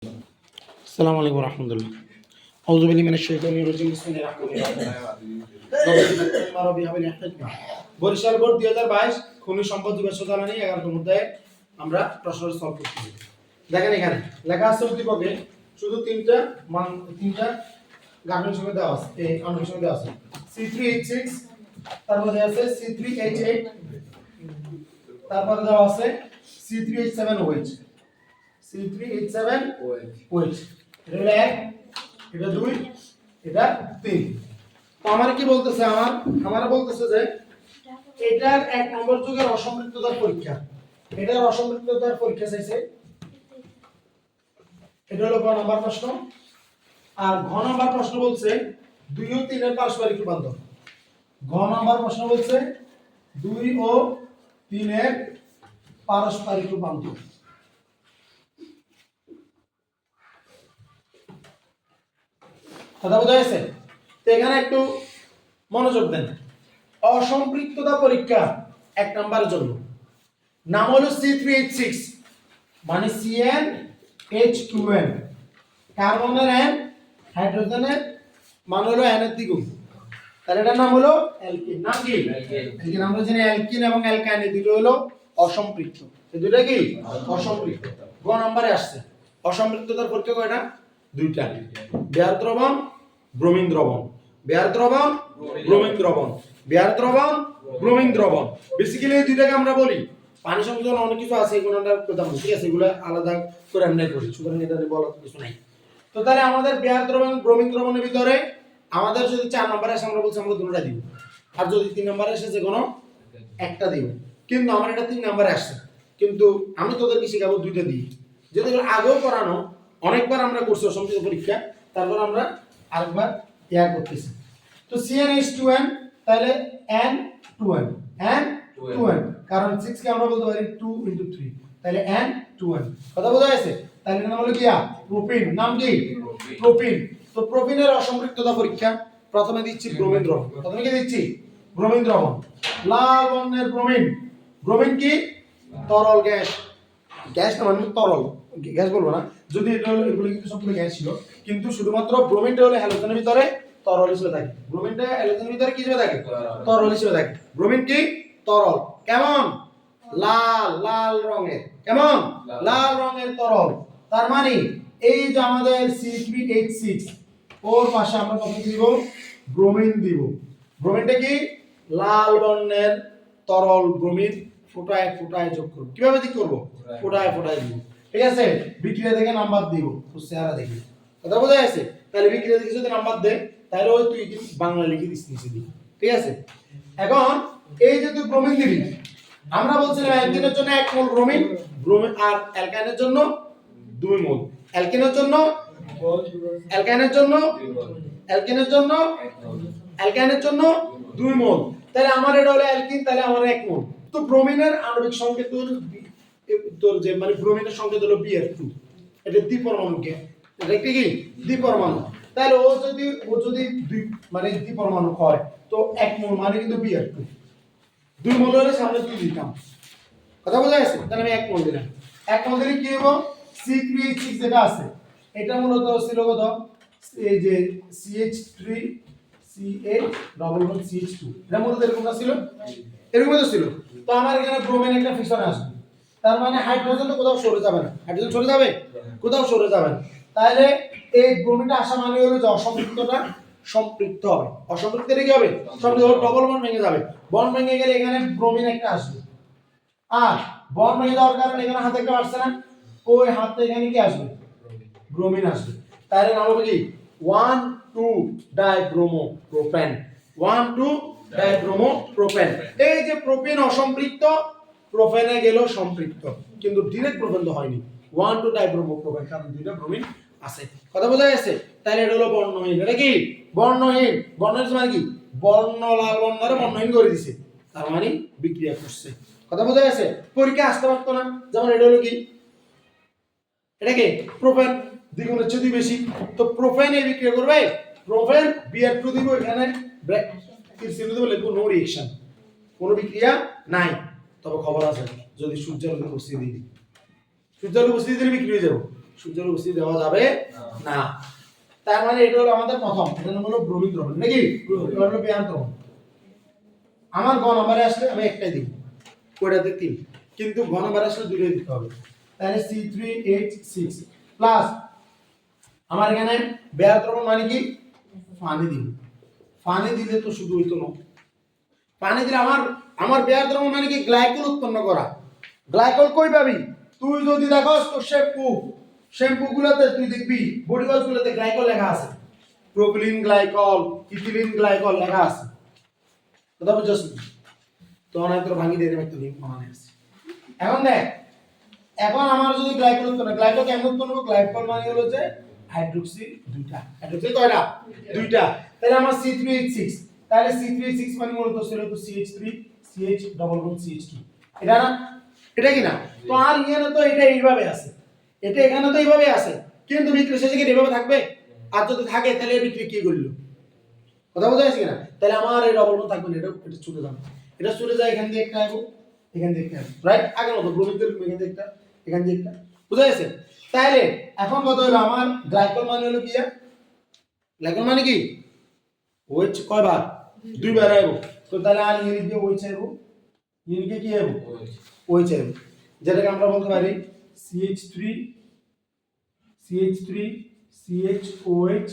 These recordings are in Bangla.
আসসালামু আলাইকুম রাহমাতুল্লাহ। আউযু বিল্লাহি মিনাশ শাইতানির রাজিম। বিসমিল্লাহির রাহমানির রাহিম। বরিশাল বোর্ড 2022 খনিজ সম্পদ দিবস জ্বালানি 11তম অধ্যায়ে আমরা প্রশ্ন সলভ করতেছি। দেখেন এখানে লেখা আছে উদ্দীপকে শুধু তিনটা গাঠনিক সংখ্যা দেওয়া আছে, এই আণবিক সংখ্যা দেওয়া আছে C3H6, তারপরে আছে C3H8, তারপরে দেওয়া আছে C3H7OH, C3H7OH। এটা হলো 1, এটা 2, এটা 3। তো আমার কি বলতেছে, আমার বলতেছে যে এটার 1 নম্বর যুগের অসম্পৃক্ততার পরীক্ষা, এটার অসম্পৃক্ততার পরীক্ষা চাইছে। এটা হলো গ নাম্বার প্রশ্ন। আর ঘ নাম্বার প্রশ্ন বলছে 2 ও 3 এর পারস্পরিক রূপান্তর। ঘ নাম্বার প্রশ্ন বলছে 2 ও 3 এর পারস্পরিক রূপান্তর। কথা বোঝা গেছে? তো এখানে একটু মনোযোগ দেন। অসম্পৃক্ততা পরীক্ষা 1 নম্বরের জন্য নাম হলো C3H6 মানে CnH2n, কার্বনের n, হাইড্রোজেনের মান হলো n এর দ্বিগুণ, তাহলে এটার নাম হলো অ্যালকিন। নাম কি? অ্যালকিন। আমরা জানি অ্যালকিন এবং অ্যালকাইন এই দুটো হলো অসম্পৃক্ত। এই দুটো কি অসম্পৃক্ত। গ নম্বরে আসছে অসম্পৃক্ততার পরীক্ষা কয়টা? দুইটা, বেয়ার দ্রবণ, ব্রোমিন দ্রবণ, বেয়ার দ্রবণ, ব্রোমিন দ্রবণ, বেয়ার দ্রবণ, ব্রোমিন দ্রবণ। বেসিক্যালি এই দুইটাকে আমরা বলি পানি সংযোজন। অনেক কিছু আছে, এগুলো আমরা প্রথম ঠিক আছে, এগুলো আলাদা করে আমরা করি, সুতরাং এটা নিয়ে বলার কিছু নাই। তো তাহলে আমাদের বেয়ার দ্রবণ, ব্রোমিন দ্রবণের ভিতরে আমাদের যদি 4 নম্বরে আসে আমরা বলছি আমরা দুটোটা দিব, আর যদি 3 নম্বরে আসে যে কোনো একটা দিব। কিন্তু আমার এটা 3 নম্বরে আসছে, কিন্তু আমি তোদেরকে শেখাবো দুইটা দিয়ে, যেহেতু আগেও পড়ানো অনেকবার আমরা করছি অসম্পৃক্ত পরীক্ষা, তারপর আমরা আরেকবার ইয়া করতেছি। তো CnH2n তাহলে N2n, N2n, কারণ 6 কে আমরা বলতে পারি 2 * 3, তাহলে N2n। কথা বোঝা গেছে? তাহলে নাম হলো কি? প্রোপিন। নাম কি? প্রোপিন। তো প্রোপিনের অসম্পৃক্ততা পরীক্ষা প্রথমে দিচ্ছি ব্রোমিন দ্রবণ। প্রথমে কি দিচ্ছি? ব্রোমিন দ্রবণ। লাল বর্ণের ব্রোমিন। ব্রোমিন কি? তরল গ্যাস। গ্যাস না মানে তরল, গ্যাস বলবো না, যদি এটা হলো এগুলো কিন্তু সবগুলো গ্যাস ছিল, কিন্তু শুধুমাত্র ব্রোমিনটা হলো হ্যালোজেনের ভিতরে তরল হিসেবে থাকে। ব্রোমিনটা হ্যালোজেনের ভিতরে কি হিসেবে থাকে? তরল হিসেবে থাকে। ব্রোমিন কি? তরল। কেমন? লাল, লাল রঙের। কেমন? লাল রঙের তরল। তার মানে এই যে আমাদের C3H6 ওর পাশে আমরা কত দিব? ব্রোমিন দিব। ব্রোমিনটা কি? লাল বর্ণের তরল ব্রোমিন ফোটায় ফোটায় যোগ করব। কিভাবে যোগ করব? ফোটায় ফোটায় দিব। ঠিক আছে? বিক্রিয়া থেকে নাম্বার দিব, তো চেহারা দেখি। কথা বোঝা গেছে? তাহলে বিক্রিয়া থেকে যদি নাম্বার দেয় তাহলে ওই তুই কি বাংলা লিখে দিস নিচে দিবি। ঠিক আছে? এখন এই যে তুই ব্রোমিন দিবি, আমরা বলছিলাম অ্যালকিনের জন্য 1 মোল ব্রোমিন, ব্রোমিন আর অ্যালকাইনের জন্য 2 মোল। অ্যালকিনের জন্য, অ্যালকাইনের জন্য, অ্যালকিনের জন্য, অ্যালকাইনের জন্য 2 মোল। তাহলে আমার এটা হলো অ্যালকিন, তাহলে আমার 1 মোল। তো ব্রোমিনের আণবিক সংকেত তোর যে মানে ব্রোমিনের সংকেত হলো Br2, এটা দ্বিপরমাণু গ্যাস। এটা কি? দ্বিপরমাণু। তাহলে ও যদি মানে দ্বিপরমাণু হয় তো 1 মোল মানে কিন্তু Br2। 2 মোল হলে সামনে 2 দিতাম। কথা বোঝা গেছে? তাহলে আমি 1 মোল দিলাম। 1 মোল দিলে কি হবে? C3H6 যেটা আছে এটা মূলত ছিল কত? এই যে CH3 CH2, এটা মূলত এরকমটা ছিল, এরকমই তো ছিল। তো আমার এখানে ব্রোমিন একটা ফিশনে আসবে, তার মানে হাইড্রোজেন তো কোথাও সরে যাবে না। হাইড্রোজেন সরে যাবে? কোথাও সরে যাবে না। তাহলে এই ব্রোমিনটা আসা মানে হলো যে অসম্পৃক্তটা সম্পৃক্ত হবে। অসম্পৃক্তটা কি হবে? সম্পৃক্ত হবে, ডবল বন্ড ভেঙে যাবে। বন্ড ভেঙে গেলে এখানে ব্রোমিন একটা আসবে, আর বন্ড ভেঙে যাওয়ার কারণে এখানে হাতে একটা আসছে না, ওই হাতে এখানে কি আসবে? ব্রোমিন আসবে। তাহলে নাম হবে কি? 1,2-ডাইব্রোমোপ্রোপেন। 1,2-ডাইব্রোমোপ্রোপেন। এই যে প্রোপেন অসম্পৃক্ত, প্রোপেনে গেল সম্পৃক্ত, কিন্তু ডাইরেক্ট প্রোপেন তো হয়নি। 1,2-ডাইব্রোমোপ্রোপেন, কারণ দুইটা ব্রোমিন আছে। কথা বোঝা গেছে? তাহলে এটা হলো বর্ণহীন। এটা কি? বর্ণহীন। বর্ণহীন মানে কি? বর্ণ লাল বর্ণরে বর্ণহীন করে দিছে, তার মানে বিক্রিয়া করছে। কথা বোঝা গেছে? পরীক্ষা আসতে পারতো না। যেমন এটা হলো কি? এটা কি? প্রোপেন, দ্বিগুণের চেয়ে 2 বেশি। তো প্রোপেন এই বিক্রিয়া করবে, প্রোপেন Br2 দিব, এখানে ব্র্যাকেট চিহ্ন দেব, লিখব নো রিঅ্যাকশন, কোনো বিক্রিয়া নাই। তবে খবর আছে, যদি সূর্যের উপস্থিতি দিই, সূর্যের উপস্থিতি দিলে বিক্রি হয়ে যাবে। সূর্যের উপস্থিতি দেওয়া যাবে না। তার মানে এটা হলো আমাদের প্রথম, এটা হলো ব্রোমিন দ্রবণ নাকি এটা হলো বেয়ার দ্রবণ। আমার ঘ নম্বরে আসলে আমি একটাই দিব, কয়টাতে 3, কিন্তু ঘ নম্বরে আসলে দুটোই দিতে হবে। তাহলে C3H6 প্লাস আমার এখানে বেয়ার দ্রবণ মানে কি পানি দিব। পানি দিলে তো শুধু হইতো না, পানি দিলে আমার বেয়ার দ্রবণ মানে কি গ্লাইকোল উৎপন্ন করা। গ্লাইকোল কই পাবি? তুই যদি দেখোস তো শ্যাম্পু গুলোতে তুই দেখবি বডি ওয়াশ গুলোতে গ্লাইকোল লেখা আছে, প্রোপিলিন গ্লাইকল, ইথিলিন গ্লাইকল লেখা আছে। কথা বুঝছস? তো অনেক তোর ভাঙি দিয়ে দেবে, তুই মনে আছে। এখন দেখ, এখন আমার যদি গ্লাইকোল উৎপন্ন, গ্লাইকল কেমন উৎপন্ন হবে? গ্লাইকল মানে হলো যে হাইড্রোক্সি দুইটা, হাইড্রোক্সি কয়টা? দুইটা। তাহলে আমার C3H6, তাহলে C3H6 মানে মূলত ছিল তো CH3 CH double bond CH2, এটা না? এটা কি না? তো আর এখানে তো এটা এইভাবে আছে, এটা এখানে তো এইভাবে আছে, কিন্তু বিক্রিয়া শেষে কি এইভাবে থাকবে? আর যদি থাকে তাহলে বিক্রিয়া কি করলো? কথা বোঝা যাচ্ছে কিনা? তাহলে আমার এই ডবল বন্ড থাকবে না, এটা চলে যাবে, এটা চলে যায় এখান দিয়ে একটা আসবো, এখান দিয়ে একটা, রাইট? আগের মতো ব্রোমিনের এখান দিয়ে একটা, এখান দিয়ে একটা, বুঝা গেছে? তাহলে এখন কত হলো আমার গ্লাইকল মানে হলো কি? গ্লাইকল মানে কি OH কয়বার? দুইবার আইবো। তো তাহলে আর ইউনিট দিয়ে OH আইবো, ইউনিটে কি আইবো? OH আইবো, যেটাকে আমরা বলতে পারি CH3 CHOH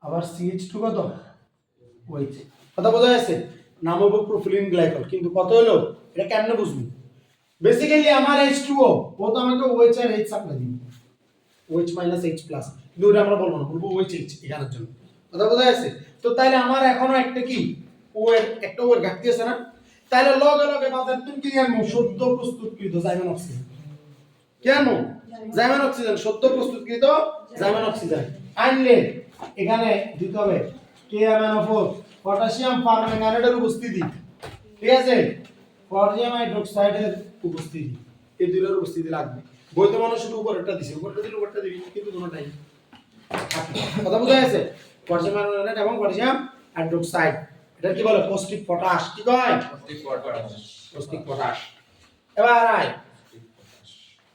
আবার CH2 কত? OH। কথা বোঝা যাচ্ছে? নাম হবে প্রোপিলিন গ্লাইকল। কিন্তু কত হলো এটা কেমনে বুঝবি? বেসিক্যালি আমার H2O ও তো আমাকে OH আর H সাপ্লাই দিবে, OH H প্লাস, কিন্তু ওটা আমরা বলবো না, বলবো OH এখানের জন্য। কথা বোঝা যাচ্ছে? তো তাহলে আমার এখনো একটা কি ও এর একটা ও এর ঘাটতি আছে না? তাহলে লগে লগে বাজার তুমি কি জানো? সদ্য প্রস্তুতকৃত জাইমান অক্সিজেন। কেন জাইমান অক্সিজেন? সদ্য প্রস্তুতকৃত জাইমান অক্সিজেন আনলে এখানে দিতে হবে KMnO4 পটাশিয়াম পারম্যাঙ্গানেটের উপস্থিতি, ঠিক আছে? পটাশিয়াম হাইড্রোক্সাইডের উপস্থিতি, এই দুইটার উপস্থিতি লাগবে। বইতে মনে শুধু উপরেরটা দিছে, উপরেরটা দিলে উপরেরটা দিবি, কিন্তু কোনটাই কথা বোঝা গেছে? পটাশিয়াম পারম্যাঙ্গানেট এবং পটাশিয়াম হাইড্রোক্সাইড, এটা কি বলে? পৌষ্টিক পটাশ। কি কয়? পৌষ্টিক পটাশ। এবার আয়,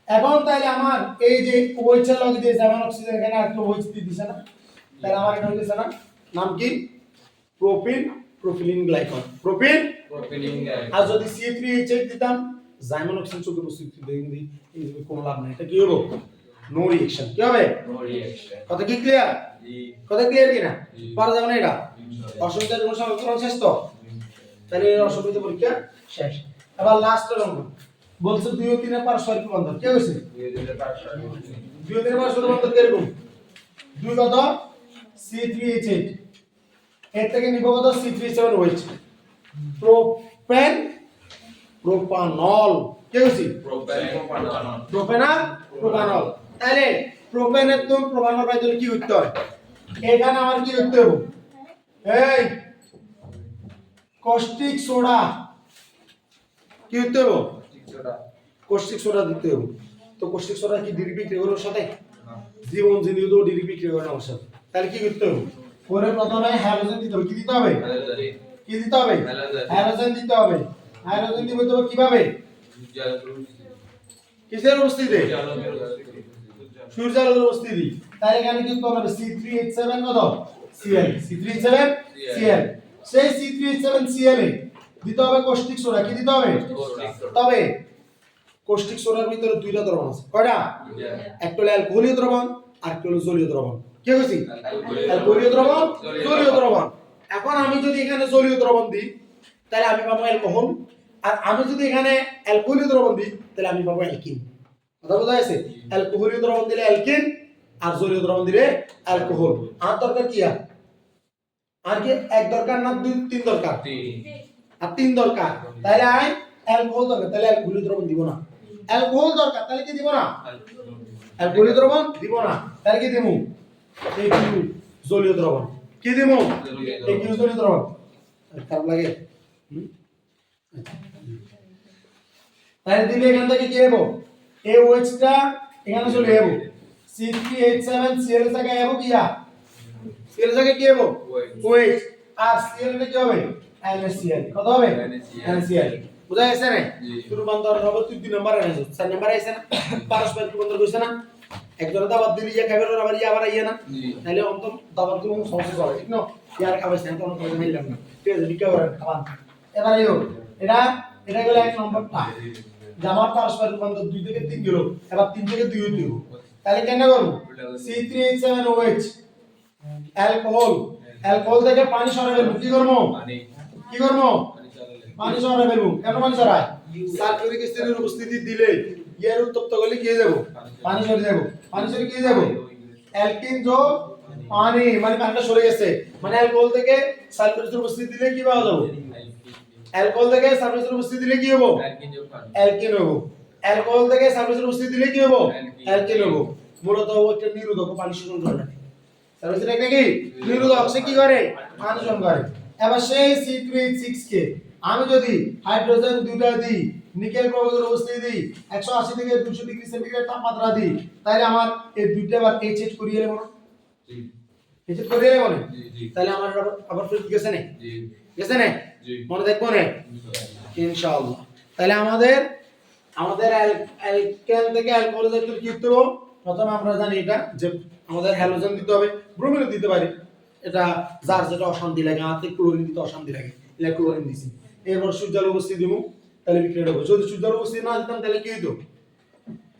এখন তাইলে আমার এই যে OH এর লগে দিয়ে জাইমান অক্সিজেন, এখানে একটা OH দিয়ে দিছে না? তাহলে আমার এটা হইছে না, নাম কি? Propylene glycol. Propylene glycol. আর যদি C3H8 দিতাম, জাইমান অক্সিজেন চোখে উপস্থিত দেখি এই যে কোনো লাভ নাই, এটা কি হবে? No reaction. কি হবে? No reaction. কথা কি ক্লিয়ার? জি। কথা ক্লিয়ার কিনা? পারা যাবে না এটা? অসুবিধার কোনো সমস্যা শেষ তো? তাহলে এই অসুবিধা পরীক্ষা শেষ। এবার লাস্টের অঙ্ক বলছে 2 ও 3 এর পারস্পরিক বন্ধন। কি হইছে? 2 ও 3 এর পারস্পরিক বন্ধন কিরকম? 2 কত? C3H8, এর থেকে নিব কত? C3H7OH। Propane propanol. কি হইছে? প্রোপানল। তাহলে প্রোপেনের তো প্রোপানল পাইতে কি করতে হয়? এখানে আমার কি করতে হবে? এই কস্টিক সোডা কি করতে হবে? কস্টিক সোডা দিতে হবে। তো কস্টিক সোডা কি ডিরেক্ট বিক্রিয়া করে ওর সাথে? জীবন জিনিস তো ডিরেক্ট বিক্রিয়া করে না ওর সাথে। তাহলে কি করতে হবে? পরে প্রথমে হ্যালোজেন দিতে হবে। কি দিতে হবে? কি দিতে হবে? হ্যালোজেন দিতে হবে। হ্যালোজেন দিতে হবে কিভাবে? কিসের উপস্থিতিতে? সূর্যালোকের উপস্থিতি। তাহলে এখানে কি করতে হবে? C3H7 কত? Cl। C3H7 Cl। সেই C3H7 Cl এ দিতে হবে কস্টিক সোডা। কি দিতে হবে? তবে কস্টিক সোডার ভিতরে দুইটা দ্রবণ আছে। কয়টা? একটা হলো অ্যালকোহলীয় দ্রবণ আর একটা হলো জলীয় দ্রবণ। কি কইছি? অ্যালকোহলীয় দ্রবণ, জলীয় দ্রবণ। এখন আমি যদি এখানে জলীয় দ্রবণ দিই তাহলে আমি পাবো অ্যালকোহল, আর আমি যদি এখানে অ্যালকোহলীয় দ্রবণ দিই তাহলে আমি পাবো অ্যালকিন। কথা বোঝা গেছে? অ্যালকোহলীয় দ্রবণ দিলে অ্যালকিন আর জলীয় দ্রবণ দিলে অ্যালকোহল। আর দরকার কি? আর কি এক দরকার না 3 দরকার? 3। আর 3 দরকার। তাহলে আই অ্যালকোহল দরকার, তাহলে অ্যালকোহলীয় দ্রবণ দিব না। অ্যালকোহল দরকার, তাহলে কি দিব না? অ্যালকোহলীয় দ্রবণ দিব না। তাহলে কি দেবো? এই জলীয় দ্রবণ। কি দেবো? এই জলীয় দ্রবণ। খারাপ লাগে? তাহলে দিলে এখান থেকে কি হবে? এই OH টা এখানে চলে যাবে। C3H7 Cl এর জায়গায় যাবো কি? Cl এর জায়গায় কি হবে? OH। আর Cl এর কি হবে? NaCl। কত হবে? NaCl। বুঝা গেছে না? রূপান্তর হবে তুই 2 নম্বরে আসছে, 4 নম্বরে আসছে না? পারস্পরিক রূপান্তর কইছে না? একজনের দাবাত দিলি ইয়া খাইবার আবার ইয়া আবার ইয়া না তাহলে অন্তত দাবাত দিলে সমস্যা চলে ঠিক না ইয়ার খাবাইছ না তখন করে মিললাম না ঠিক আছে বিক্রি করেন খাবান এবার এটা এটা গেল এক নম্বরটা জামার পারস্পরিক রূপান্তর 2 থেকে 3 গেল এবার 3 থেকে 2 হইতে তাহলে কেন করব C3H7OH অ্যালকোহল থেকে পানি সরাই ফেলবো কি করব পানি সরাই ফেলবো কেন পানি সরাই সালফিউরিক অ্যাসিডের উপস্থিতি দিলে এর উত্তপ্ত করলে কি হয়ে যাব পানি সরে যাব পানি সরে কি হয়ে যাব অ্যালকিন যোগ পানি মানে পানিটা সরে গেছে মানে অ্যালকোহল থেকে সালফিউরিক উপস্থিতি দিলে কি পাওয়া যাবে অ্যালকোহল থেকে সালফিউরিক উপস্থিতি দিলে কি হবে অ্যালকিন হবে অ্যালকোহল থেকে সালফিউরিক উপস্থিতি দিলে কি হবে অ্যালকিন হবে মূলত ওটা নিরোধক পানি শোষণ করে না সালফিউরিক একটা কি নিরোধক সে কি করে পানি শোষণ করে এবার সেই C2H6 কে আমি যদি হাইড্রোজেন দুইটা দিই নিকেল ক্লোরাইডের উপস্থিতি দিই 180 থেকে 200 ডিগ্রি সেন্টিগ্রেড তাপমাত্রা দিই তাহলে আমার এই দুইটা বার HH করিয়ে নেব না জি HH করিয়ে নেব না জি তাহলে আমার আবার ফেরত গেছে না জি গেছে না জি মনে দেখবো না ইনশাআল্লাহ তাহলে আমাদের অ্যালকেন থেকে অ্যালকোহল জাতীয় কি করতে হবে প্রথমে আমরা জানি এটা যে আমাদের হ্যালোজেন দিতে হবে ব্রোমিন দিতে পারি এটা যার যেটা অশান্তি লাগে আতে ক্লোরিন দিতে অশান্তি লাগে ইলেকট্রোলিন দিছি এরপর সূর্যের উপস্থিতি দিব তাহলে বিক্রিয়া হবে যদি সূর্যের উপস্থিতি না দিতাম তাহলে কি হতো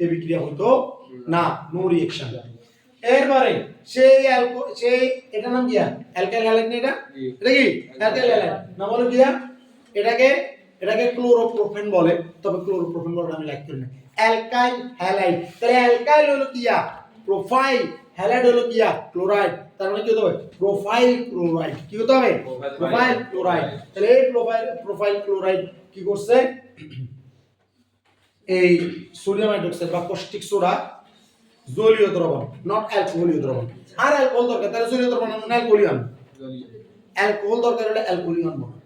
এই বিক্রিয়া হতো না নো রিঅ্যাকশন এরপরে সেই এটা নাম কি অ্যালকাইল হ্যালাইড না এটা কি অ্যালকাইল হ্যালাইড নাম হলো কি এটাকে ক্লোরোপ্রোপেন বলে তবে ক্লোরোপ্রোপেন বলে আমি লাইক করি না অ্যালকাইল হ্যালাইড তাহলে অ্যালকাইল হলো কি প্রোফাইল হ্যালাইড হলো কি ক্লোরাইড তার মানে কি হতে হবে প্রোফাইল ক্লোরাইড কি হতে হবে প্রোফাইল ক্লোরাইড তাহলে এই প্রোফাইল ক্লোরাইড কি করছে এই সোডিয়াম হাইড্রোক্সাইড বা কস্টিক সোডা জলীয় দ্রবণ নট অ্যালকোহলীয় দ্রবণ আর অ্যালকোহল দরকার তাহলে জলীয় দ্রবণ না অ্যালকোহলিয়াম অ্যালকোহল দরকার হলে অ্যালকোহলিয়াম পাবো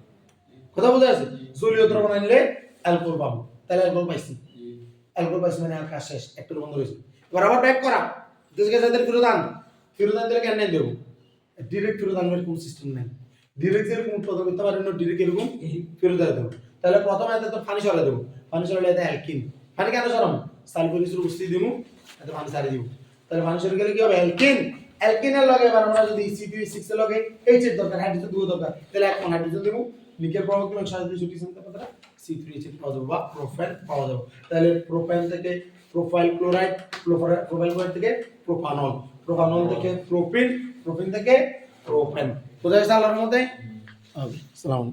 কথা বোঝা যাচ্ছে জলীয় দ্রবণ আনলে অ্যালকোহল পাবো তাহলে অ্যালকোহল পাইছি মানে আর কাজ শেষ একটু বন্ধ হয়েছে এবার আবার ব্যাক করা দেশকে যাদের ফেরত দিলে কেন দেবো ডিরেক্ট ফেরত আনবার কোন সিস্টেম নাই ডিরেক্ট এরকম উৎপাদন করতে পারেন না ডিরেক্ট এরকম ফেরত দেবো তাহলে প্রথমে এতে তো পানি সরাই দেবো পানি সরাইলে এতে অ্যালকিন পানি কেন সরাম সালফিউরিক উপস্থিতি দিব এতে পানি সারি দিব তাহলে পানি সরে গেলে কি হবে অ্যালকিনের লগে এবার আমরা যদি C2H6 এর লগে H এর দরকার হাইড্রোজেন দুটো দরকার তাহলে এক হাইড্রোজেন দেব নিকেল প্রভাবক 230 ডিগ্রি তাপমাত্রা C3H পাওয়া যাবে বা প্রোপেন পাওয়া যাবে তাহলে প্রোপেন থেকে প্রোফাইল ক্লোরাইড থেকে প্রোপানল থেকে প্রোপিন থেকে প্রোপেন বোঝা গেছে আল্লাহর মধ্যে আসসালামু